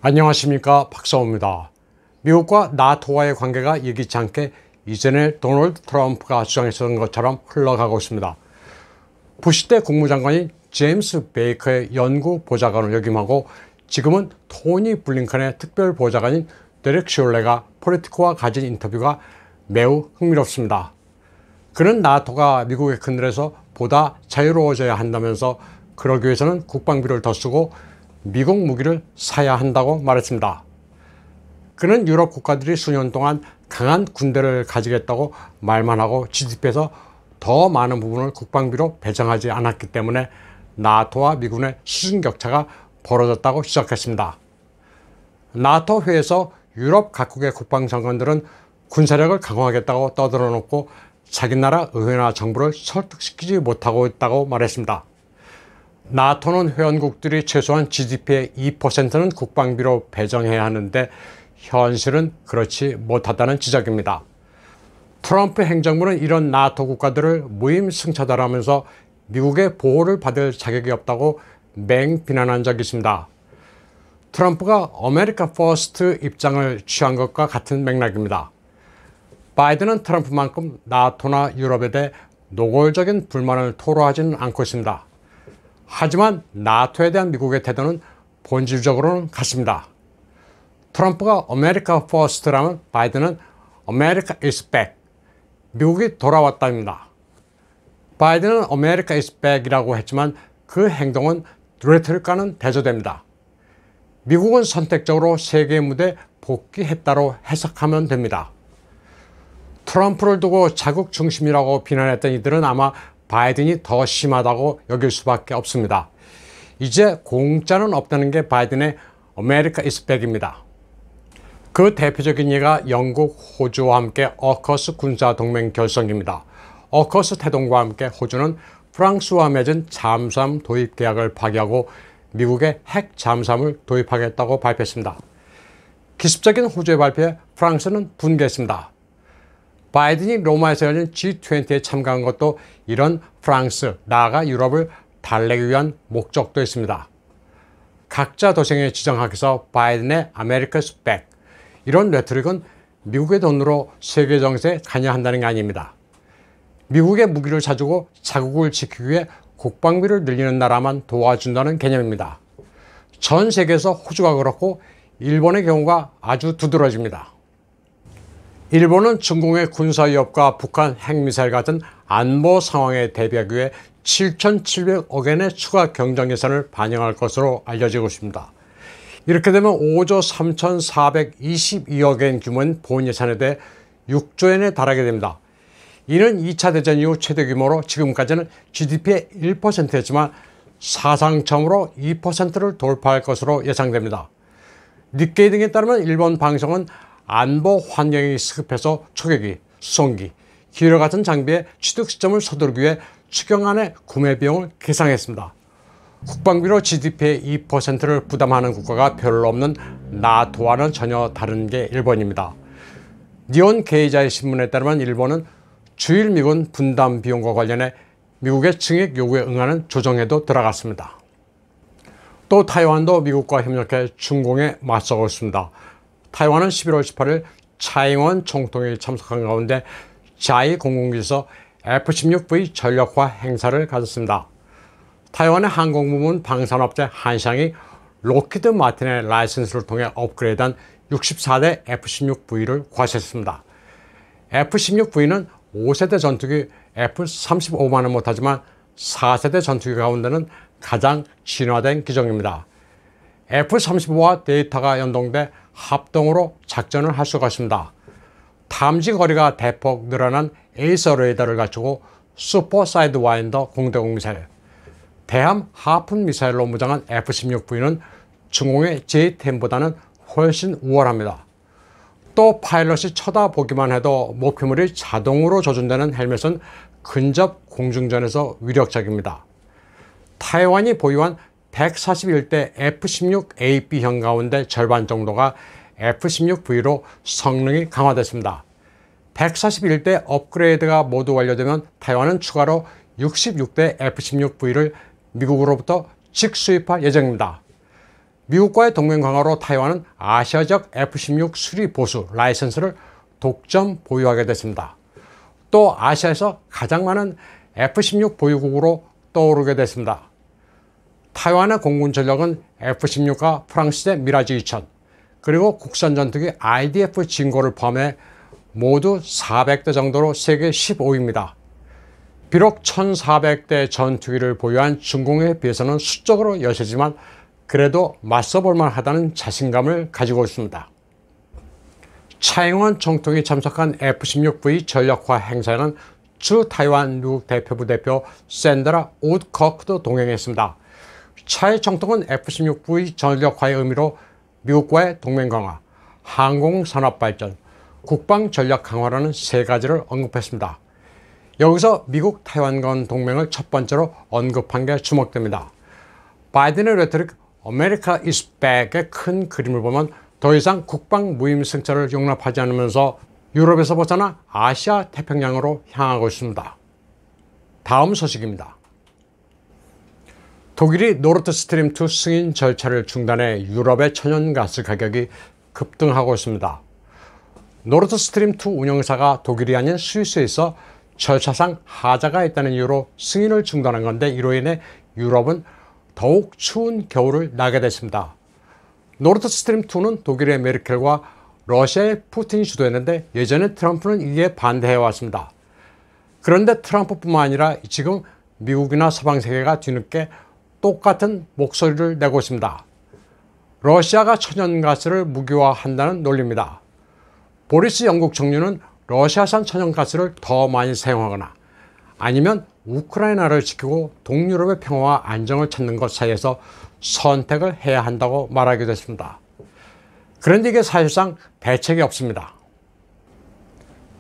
안녕하십니까, 박사호입니다. 미국과 나토와의 관계가 예기치 않게 이전에 도널드 트럼프가 주장했던 것처럼 흘러가고 있습니다. 부시 때 국무장관인 제임스 베이커의 연구 보좌관을 역임하고 지금은 토니 블링컨의 특별 보좌관인 데렉 숄레가 폴리티코와 가진 인터뷰가 매우 흥미롭습니다. 그는 나토가 미국의 그늘에서 보다 자유로워져야 한다면서 그러기 위해서는 국방비를 더 쓰고 미국 무기를 사야 한다고 말했습니다. 그는 유럽 국가들이 수년 동안 강한 군대를 가지겠다고 말만 하고 GDP에서 더 많은 부분을 국방비로 배정하지 않았기 때문에 나토와 미군의 수준 격차가 벌어졌다고 지적했습니다. 나토 회에서 유럽 각국의 국방장관들은 군사력을 강화하겠다고 떠들어놓고 자기 나라 의회나 정부를 설득시키지 못하고 있다고 말했습니다. 나토는 회원국들이 최소한 GDP의 2%는 국방비로 배정해야 하는데 현실은 그렇지 못하다는 지적입니다. 트럼프 행정부는 이런 나토 국가들을 무임승차다라면서 미국의 보호를 받을 자격이 없다고 맹비난한 적이 있습니다. 트럼프가 아메리카 퍼스트 입장을 취한 것과 같은 맥락입니다. 바이든은 트럼프만큼 나토나 유럽에 대해 노골적인 불만을 토로하지는 않고 있습니다. 하지만 나토에 대한 미국의 태도는 본질적으로는 같습니다. 트럼프가 아메리카 퍼스트라면 바이든은 America is back, 미국이 돌아왔다입니다. 바이든은 America is back이라고 했지만 그 행동은 레토릭과는 대조됩니다. 미국은 선택적으로 세계 무대에 복귀했다로 해석하면 됩니다. 트럼프를 두고 자국 중심이라고 비난했던 이들은 아마 바이든이 더 심하다고 여길 수밖에 없습니다. 이제 공짜는 없다는 게 바이든의 America is back입니다. 그 대표적인 예가 영국, 호주와 함께 어커스 군사동맹 결성입니다. 어커스 태동과 함께 호주는 프랑스와 맺은 잠수함 도입 계약을 파기하고 미국의 핵 잠수함을 도입하겠다고 발표했습니다. 기습적인 호주의 발표에 프랑스는 분개했습니다. 바이든이 로마에서 열린 G20에 참가한 것도 이런 프랑스, 나아가 유럽을 달래기 위한 목적도 있습니다. 각자 도생에 지정하기 위해서 바이든의 America's back, 이런 레토릭은 미국의 돈으로 세계 정세에 관여한다는 게 아닙니다. 미국의 무기를 사주고 자국을 지키기 위해 국방비를 늘리는 나라만 도와준다는 개념입니다. 전 세계에서 호주가 그렇고 일본의 경우가 아주 두드러집니다. 일본은 중공의 군사위협과 북한 핵미사일 같은 안보 상황에 대비하기 위해 7,700억 엔의 추가 경정 예산을 반영할 것으로 알려지고 있습니다. 이렇게 되면 5조 3,422억 엔 규모인 본 예산에 대해 6조 엔에 달하게 됩니다. 이는 2차 대전 이후 최대 규모로 지금까지는 GDP의 1%였지만 사상 처음으로 2%를 돌파할 것으로 예상됩니다. 니케이 등에 따르면 일본 방송은 안보 환경이 시급해서 초계기, 수송기, 기뢰 같은 장비의 취득 시점을 서두르기 위해 추경안의 구매 비용을 계상했습니다. 국방비로 GDP의 2%를 부담하는 국가가 별로 없는 나토와는 전혀 다른 게 일본입니다. 니온 게이자의 신문에 따르면 일본은 주일 미군 분담 비용과 관련해 미국의 증액 요구에 응하는 조정에도 들어갔습니다. 또 타이완도 미국과 협력해 중공에 맞서고 있습니다. 타이완은 11월 18일 차잉원 총통이 참석한 가운데 자2공공기에서 F-16V 전력화 행사를 가졌습니다. 타이완의 항공부문 방산업체 한샹이 록히드 마틴의 라이선스를 통해 업그레이드한 64대 F-16V를 과시했습니다. F-16V는 5세대 전투기 F-35만은 못하지만 4세대 전투기 가운데는 가장 진화된 기종입니다. F-35와 데이터가 연동돼 합동으로 작전을 할 수가 있습니다. 탐지 거리가 대폭 늘어난 에이서 레이더를 갖추고 슈퍼 사이드 와인더 공대공 미사일, 대함 하푼 미사일로 무장한 F-16V는 중공의 J-10보다는 훨씬 우월합니다. 또 파일럿이 쳐다보기만 해도 목표물이 자동으로 조준되는 헬멧은 근접 공중전에서 위력적입니다. 타이완이 보유한 141대 F-16AB형 가운데 절반 정도가 F-16V로 성능이 강화됐습니다. 141대 업그레이드가 모두 완료되면 타이완은 추가로 66대 F-16V를 미국으로부터 직수입할 예정입니다. 미국과의 동맹 강화로 타이완은 아시아적 F-16 수리 보수 라이선스를 독점 보유하게 됐습니다. 또 아시아에서 가장 많은 F-16 보유국으로 떠오르게 됐습니다. 타이완의 공군 전력은 F-16과 프랑스의 미라지 2000, 그리고 국산 전투기 IDF 진고를 포함해 모두 400대 정도로 세계 15위입니다. 비록 1400대 전투기를 보유한 중공에 비해서는 수적으로 여세지만 그래도 맞서볼 만하다는 자신감을 가지고 있습니다. 차잉원 총통이 참석한 F-16V 전력화 행사에는 주 타이완 미국 대표부 대표 샌드라 우드커크도 동행했습니다. 차이 총통은 F-16V 전력화의 의미로 미국과의 동맹 강화, 항공산업 발전, 국방 전략 강화라는 세 가지를 언급했습니다. 여기서 미국 타이완 간 동맹을 첫 번째로 언급한 게 주목됩니다. 바이든의 레토릭 America is back의 큰 그림을 보면 더 이상 국방 무임 승차를 용납하지 않으면서 유럽에서 벗어나 아시아 태평양으로 향하고 있습니다. 다음 소식입니다. 독일이 노르드 스트림 2 승인 절차를 중단해 유럽의 천연가스 가격이 급등하고 있습니다. 노르드 스트림 2 운영사가 독일이 아닌 스위스에 있어 절차상 하자가 있다는 이유로 승인을 중단한 건데, 이로 인해 유럽은 더욱 추운 겨울을 나게 됐습니다. 노르드 스트림 2는 독일의 메르켈과 러시아의 푸틴이 주도했는데 예전에 트럼프는 이에 반대해왔습니다. 그런데 트럼프뿐만 아니라 지금 미국이나 서방 세계가 뒤늦게 똑같은 목소리를 내고 있습니다. 러시아가 천연가스를 무기화한다는 논리입니다. 보리스 영국 총리는 러시아산 천연가스를 더 많이 사용하거나 아니면 우크라이나를 지키고 동유럽의 평화와 안정을 찾는 것 사이에서 선택을 해야 한다고 말하기도 했습니다. 그런데 이게 사실상 대책이 없습니다.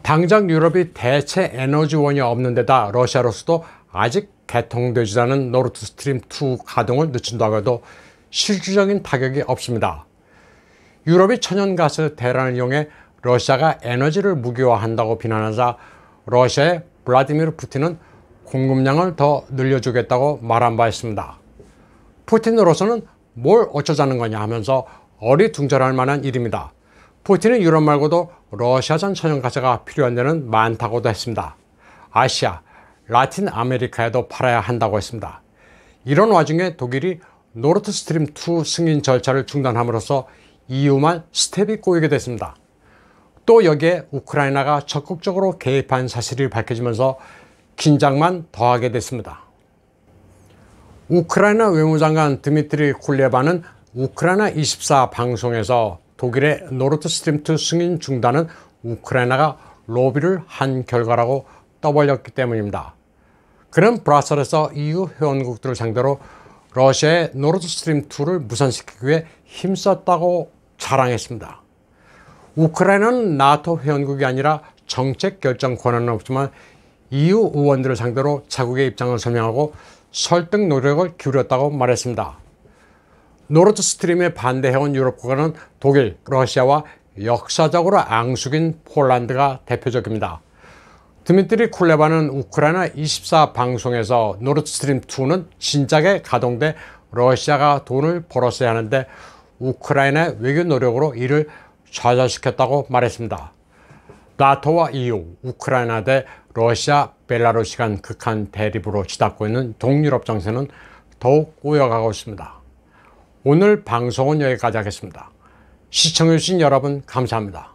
당장 유럽이 대체 에너지원이 없는 데다 러시아로서도 아직 개통되지 않은 노르드 스트림 2 가동을 늦춘다고 해도 실질적인 타격이 없습니다. 유럽이 천연가스 대란을 이용해 러시아가 에너지를 무기화한다고 비난하자 러시아의 블라디미르 푸틴은 공급량을 더 늘려주겠다고 말한 바 있습니다. 푸틴으로서는 뭘 어쩌자는 거냐 하면서 어리둥절할 만한 일입니다. 푸틴은 유럽 말고도 러시아산 천연가스가 필요한 데는 많다고도 했습니다. 아시아, 라틴 아메리카에도 팔아야 한다고 했습니다. 이런 와중에 독일이 노르드 스트림 2 승인 절차를 중단함으로써 EU만 스텝이 꼬이게 됐습니다. 또 여기에 우크라이나가 적극적으로 개입한 사실이 밝혀지면서 긴장만 더하게 됐습니다. 우크라이나 외무장관 드미트리 쿨레바는 우크라이나 24 방송에서 독일의 노르드 스트림 2 승인 중단은 우크라이나가 로비를 한 결과라고 떠벌렸기 때문입니다. 그는 브라셀에서 EU 회원국들을 상대로 러시아의 노르드 스트림 2를 무산시키기 위해 힘썼다고 자랑했습니다. 우크라이나는 나토 회원국이 아니라 정책 결정 권한은 없지만 EU 의원들을 상대로 자국의 입장을 설명하고 설득 노력을 기울였다고 말했습니다. 노르드 스트림에 반대해온 유럽 국가는 독일, 러시아와 역사적으로 앙숙인 폴란드가 대표적입니다. 드미트리 쿨레바는 우크라이나 24 방송에서 노르드 스트림 2는 진작에 가동돼 러시아가 돈을 벌었어야 하는데 우크라이나의 외교 노력으로 이를 좌절시켰다고 말했습니다. 나토와 EU, 우크라이나 대 러시아, 벨라루시 간 극한 대립으로 치닫고 있는 동유럽 정세는 더욱 꼬여가고 있습니다. 오늘 방송은 여기까지 하겠습니다. 시청해주신 여러분 감사합니다.